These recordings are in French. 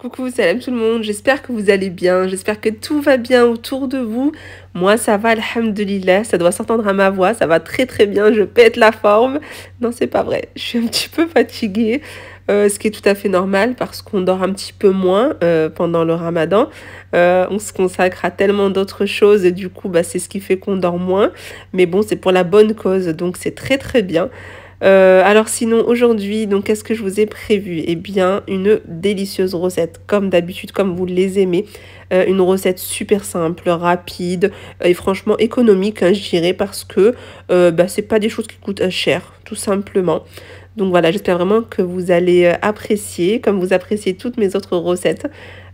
Coucou, salam tout le monde, j'espère que vous allez bien, j'espère que tout va bien autour de vous. Moi ça va, alhamdoulilah, ça doit s'entendre à ma voix, ça va très très bien, je pète la forme. Non, c'est pas vrai, je suis un petit peu fatiguée, ce qui est tout à fait normal parce qu'on dort un petit peu moins pendant le ramadan. On se consacre à tellement d'autres choses et du coup c'est ce qui fait qu'on dort moins. Mais bon, c'est pour la bonne cause, donc c'est très très bien. Alors sinon aujourd'hui, donc qu'est-ce que je vous ai prévu? Eh bien une délicieuse recette comme d'habitude, comme vous les aimez, une recette super simple, rapide et franchement économique, hein, je dirais, parce que c'est pas des choses qui coûtent cher, tout simplement. Donc voilà, j'espère vraiment que vous allez apprécier, comme vous appréciez toutes mes autres recettes.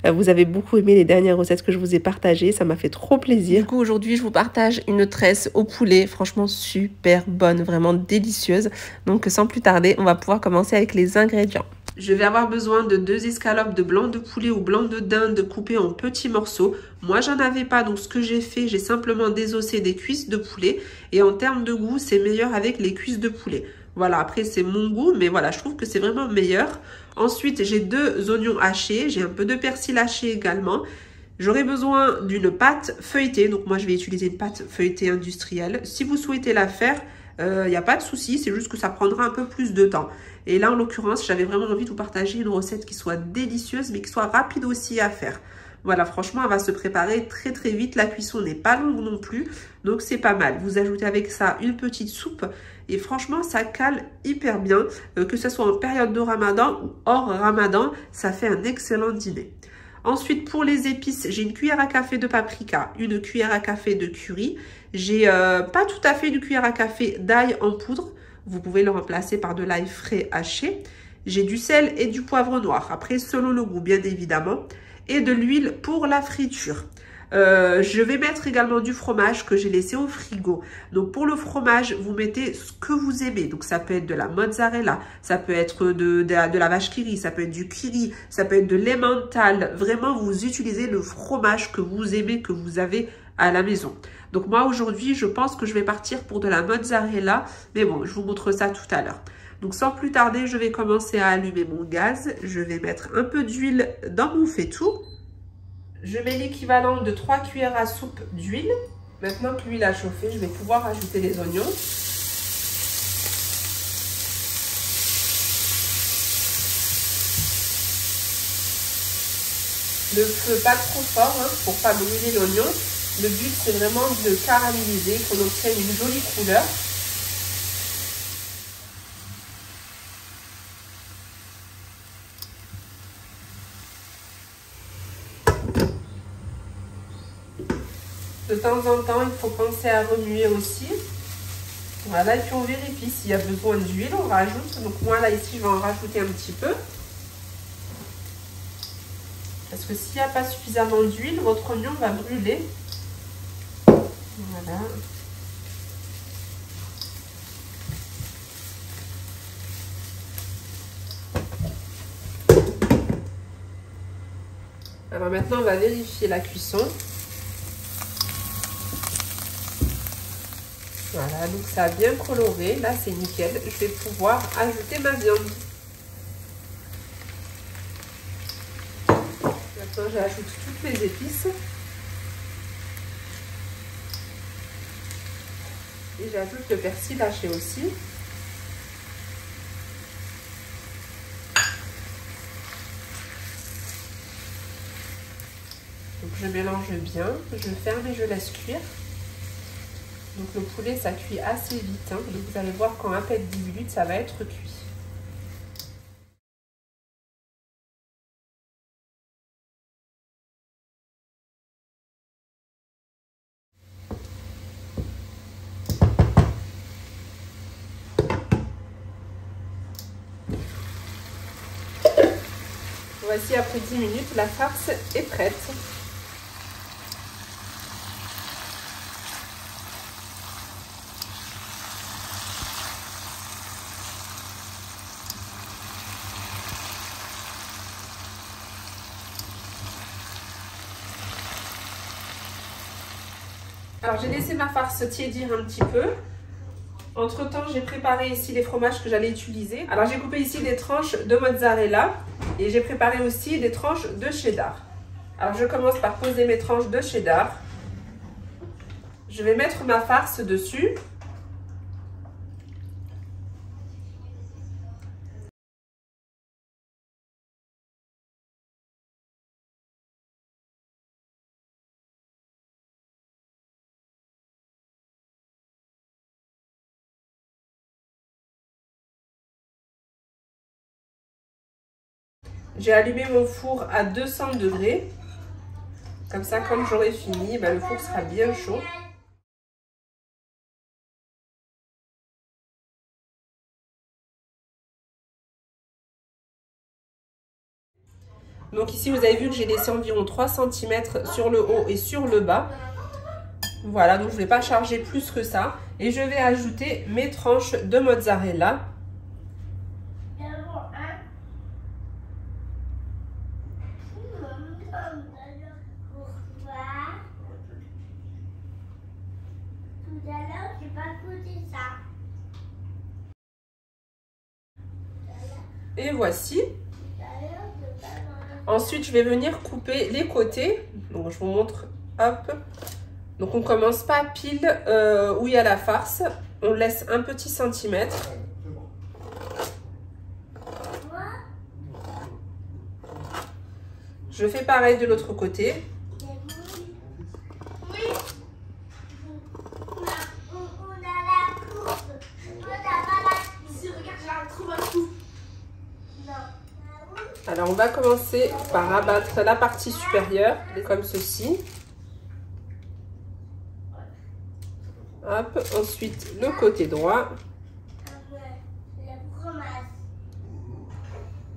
Vous avez beaucoup aimé les dernières recettes que je vous ai partagées, ça m'a fait trop plaisir. Du coup, aujourd'hui, je vous partage une tresse au poulet, franchement super bonne, vraiment délicieuse. Donc sans plus tarder, on va pouvoir commencer avec les ingrédients. Je vais avoir besoin de 2 escalopes de blanc de poulet ou blanc de dinde coupés en petits morceaux. Moi, j'en avais pas, donc ce que j'ai fait, j'ai simplement désossé des cuisses de poulet. Et en termes de goût, c'est meilleur avec les cuisses de poulet. Voilà, après c'est mon goût, mais voilà, je trouve que c'est vraiment meilleur. Ensuite, j'ai 2 oignons hachés, j'ai un peu de persil haché également. J'aurai besoin d'une pâte feuilletée, donc moi je vais utiliser une pâte feuilletée industrielle. Si vous souhaitez la faire, il n'y a pas de souci, c'est juste que ça prendra un peu plus de temps. Et là, en l'occurrence, j'avais vraiment envie de vous partager une recette qui soit délicieuse, mais qui soit rapide aussi à faire. Voilà, franchement, elle va se préparer très très vite. La cuisson n'est pas longue non plus, donc c'est pas mal. Vous ajoutez avec ça une petite soupe et franchement, ça cale hyper bien. Que ce soit en période de ramadan ou hors ramadan, ça fait un excellent dîner. Ensuite, pour les épices, j'ai une cuillère à café de paprika, une cuillère à café de curry. J'ai pas tout à fait une cuillère à café d'ail en poudre. Vous pouvez le remplacer par de l'ail frais haché. J'ai du sel et du poivre noir, après selon le goût bien évidemment. Et de l'huile pour la friture. Je vais mettre également du fromage que j'ai laissé au frigo. Donc pour le fromage, vous mettez ce que vous aimez. Donc ça peut être de la mozzarella, ça peut être de la vache qui rit, ça peut être du kiri, ça peut être de l'emmental. Vraiment, vous utilisez le fromage que vous aimez, que vous avez à la maison. Donc moi aujourd'hui, je pense que je vais partir pour de la mozzarella. Mais bon, je vous montre ça tout à l'heure. Donc sans plus tarder, je vais commencer à allumer mon gaz. Je vais mettre un peu d'huile dans mon faitout. Je mets l'équivalent de 3 cuillères à soupe d'huile. Maintenant que l'huile a chauffé, je vais pouvoir ajouter les oignons. Le feu pas trop fort hein, pour pas brûler l'oignon. Le but c'est vraiment de le caraméliser, qu'on obtienne une jolie couleur. De temps en temps, il faut penser à remuer aussi. Voilà, et puis on vérifie s'il y a besoin d'huile, on rajoute. Donc moi là ici, je vais en rajouter un petit peu. Parce que s'il n'y a pas suffisamment d'huile, votre oignon va brûler. Voilà. Alors maintenant, on va vérifier la cuisson. Voilà, donc ça a bien coloré. Là, c'est nickel. Je vais pouvoir ajouter ma viande. Maintenant, j'ajoute toutes les épices. Et j'ajoute le persil haché aussi. Donc, je mélange bien. Je ferme et je laisse cuire. Donc le poulet, ça cuit assez vite. Hein. Donc vous allez voir qu'en à peine 10 minutes, ça va être cuit. Voici, après 10 minutes, la farce est prête. Alors, j'ai laissé ma farce tiédir un petit peu. Entre temps, j'ai préparé ici les fromages que j'allais utiliser. Alors, j'ai coupé ici des tranches de mozzarella. Et j'ai préparé aussi des tranches de cheddar. Alors je commence par poser mes tranches de cheddar. Je vais mettre ma farce dessus. J'ai allumé mon four à 200 degrés. Comme ça, quand j'aurai fini, le four sera bien chaud. Donc ici, vous avez vu que j'ai laissé environ 3 cm sur le haut et sur le bas. Voilà, donc je ne vais pas charger plus que ça. Et je vais ajouter mes tranches de mozzarella. Et voici. Ensuite, je vais venir couper les côtés. Donc, je vous montre. Hop. Donc, on commence pas pile où il y a la farce. On laisse un petit centimètre. Je fais pareil de l'autre côté. Alors, on va commencer par abattre la partie supérieure, comme ceci. Hop, ensuite le côté droit.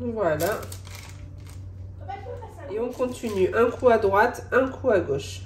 Voilà. Et on continue, un coup à droite, un coup à gauche.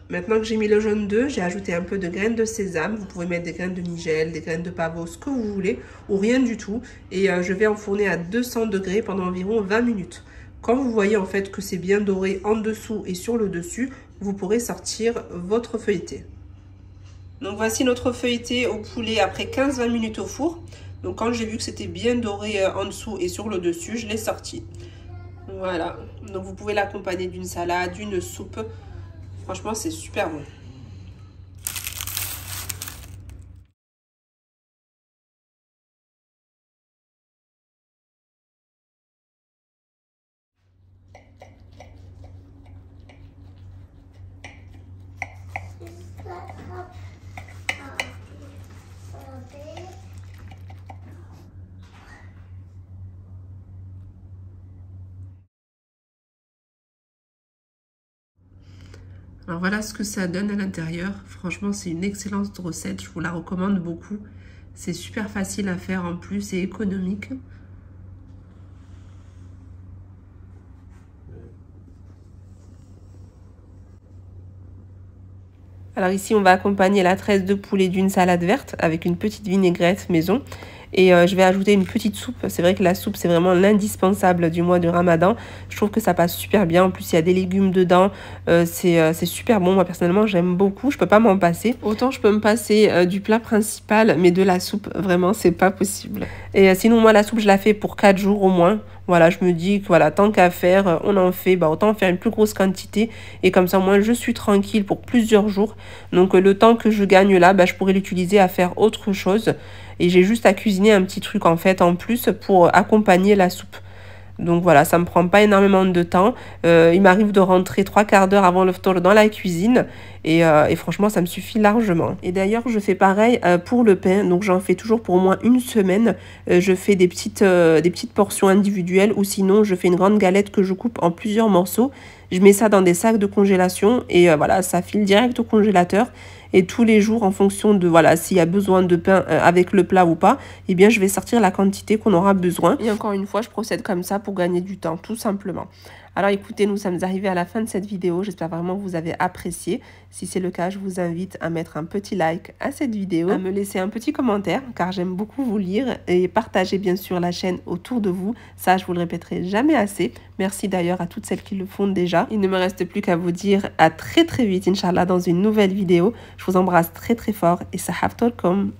Maintenant que j'ai mis le jaune d'œuf, j'ai ajouté un peu de graines de sésame. Vous pouvez mettre des graines de nigel, des graines de pavot, ce que vous voulez, ou rien du tout. Et je vais enfourner à 200 degrés pendant environ 20 minutes. Quand vous voyez en fait que c'est bien doré en dessous et sur le dessus, vous pourrez sortir votre feuilleté. Donc voici notre feuilleté au poulet après 15-20 minutes au four. Donc quand j'ai vu que c'était bien doré en dessous et sur le dessus, je l'ai sorti. Voilà, donc vous pouvez l'accompagner d'une salade, d'une soupe. Franchement, c'est super bon. Alors voilà ce que ça donne à l'intérieur. Franchement, c'est une excellente recette. Je vous la recommande beaucoup. C'est super facile à faire en plus et économique. Alors ici, on va accompagner la tresse de poulet d'une salade verte avec une petite vinaigrette maison. Et je vais ajouter une petite soupe. C'est vrai que la soupe, c'est vraiment l'indispensable du mois de Ramadan. Je trouve que ça passe super bien. En plus, il y a des légumes dedans. C'est super bon. Moi, personnellement, j'aime beaucoup. Je peux pas m'en passer. Autant je peux me passer du plat principal, mais de la soupe, vraiment, c'est pas possible. Et sinon, moi, la soupe, je la fais pour 4 jours au moins. Voilà, je me dis que voilà, tant qu'à faire, on en fait, autant en faire une plus grosse quantité. Et comme ça, au moins, je suis tranquille pour plusieurs jours. Donc, le temps que je gagne là, je pourrais l'utiliser à faire autre chose. Et j'ai juste à cuisiner un petit truc en fait en plus pour accompagner la soupe. Donc voilà, ça me prend pas énormément de temps. Il m'arrive de rentrer 3/4 d'heure avant le ftour dans la cuisine. et franchement ça me suffit largement. Et d'ailleurs je fais pareil pour le pain, donc j'en fais toujours pour au moins une semaine. Je fais des petites portions individuelles ou sinon je fais une grande galette que je coupe en plusieurs morceaux. Je mets ça dans des sacs de congélation et voilà, ça file direct au congélateur. Et tous les jours, en fonction de, voilà, s'il y a besoin de pain avec le plat ou pas, eh bien, je vais sortir la quantité qu'on aura besoin. Et encore une fois, je procède comme ça pour gagner du temps, tout simplement. Alors écoutez, nous sommes arrivés à la fin de cette vidéo. J'espère vraiment que vous avez apprécié. Si c'est le cas, je vous invite à mettre un petit like à cette vidéo, à me laisser un petit commentaire, car j'aime beaucoup vous lire, et partager bien sûr la chaîne autour de vous. Ça, je vous le répéterai jamais assez. Merci d'ailleurs à toutes celles qui le font déjà. Il ne me reste plus qu'à vous dire à très vite, Inch'Allah, dans une nouvelle vidéo. Je vous embrasse très fort et sahaf tolkom.